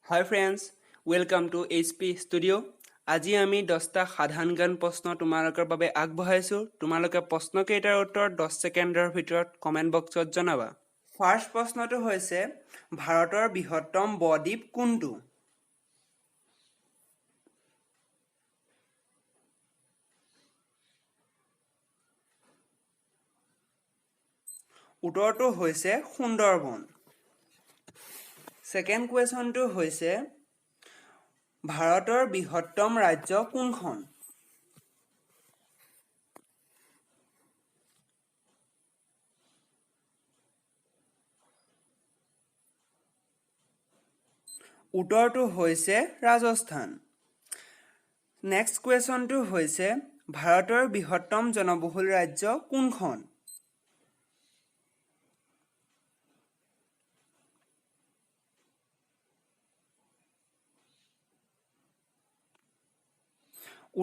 Hi friends, welcome to HP Studio. আজি আমি 10টা সাধাৰণ জ্ঞান প্ৰশ্ন তোমালোকৰ বাবে আগবঢ়াইছো। তোমালোকে প্ৰশ্ন কেইটাৰ উত্তৰ 10 ছেকেণ্ডৰ ভিতৰত কমেন্ট বক্সত জনাবা। ফাৰ্ষ্ট প্ৰশ্নটো হৈছে ভাৰতৰ বৃহত্তম বদ্বীপ কোনটো? উত্তৰটো হৈছে সুন্দৰবন। ছেকেণ্ড কুৱেশ্যনটো হৈছে ভাৰতৰ বৃহত্তম ৰাজ্য কোনখন? উত্তৰটো হৈছে ৰাজস্থান। নেক্সট কুৱেশ্যনটো হৈছে ভাৰতৰ বৃহত্তম জনবহুল ৰাজ্য কোনখন?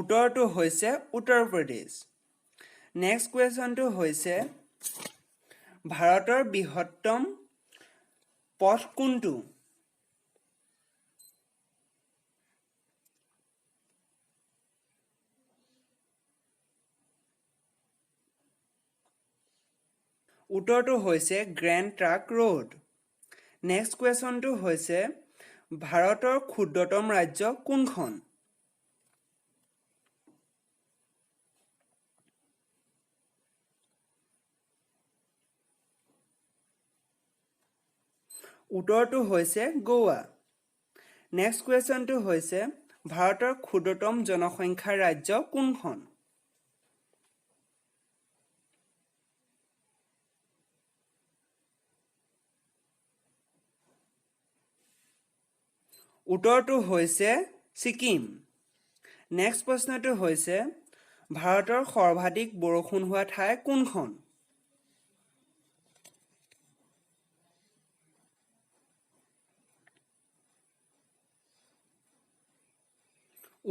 উত্তৰটো হৈছে উত্তৰ প্ৰদেশ। নেক্সট কুৱেশ্যনটো হৈছে ভাৰতৰ বৃহত্তম পথ কোনটো? উত্তৰটো হৈছে গ্ৰেণ্ড ট্ৰাংক ৰোড। নেক্সট কুৱেশ্যনটো হৈছে ভাৰতৰ ক্ষুদ্ৰতম ৰাজ্য কোনখন? উত্তৰটো হৈছে গোৱা। নেক্সট কুৱেশ্যনটো হৈছে ভাৰতৰ ক্ষুদ্ৰতম জনসংখ্যাৰ ৰাজ্য কোনখন? উত্তৰটো হৈছে ছিকিম। নেক্সট প্ৰশ্নটো হৈছে ভাৰতৰ সৰ্বাধিক বৰষুণ হোৱা ঠাই কোনখন?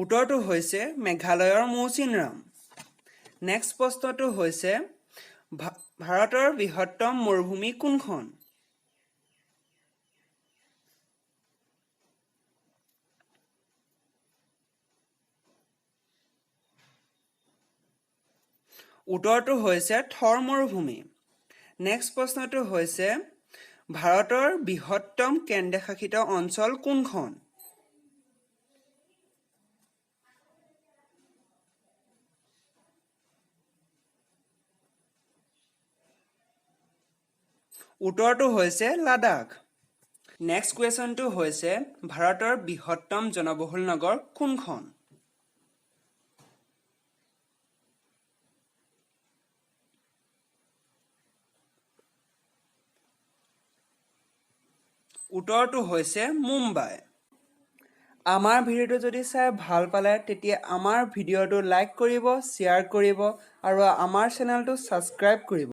উত্তৰটো হৈছে মেঘালয়ৰ মৌচিনৰাম। নেক্সট প্ৰশ্নটো হৈছে ভাৰতৰ বৃহত্তম মৰুভূমি কোনখন? উত্তৰটো হৈছে থৰ মৰুভূমি। নেক্সট প্ৰশ্নটো হৈছে ভাৰতৰ বৃহত্তম কেন্দ্ৰশাসিত অঞ্চল কোনখন? উত্তৰটো হৈছে লাডাখ। নেক্সট কুৱেশ্যনটো হৈছে ভাৰতৰ বৃহত্তম জনবহুল নগৰ কোনখন? উত্তৰটো হৈছে মুম্বাই। আমাৰ ভিডিঅ'টো যদি চাই ভাল পালে তেতিয়া আমাৰ ভিডিঅ'টো লাইক কৰিব, শ্বেয়াৰ কৰিব আৰু আমাৰ চেনেলটো ছাবস্ক্ৰাইব কৰিব।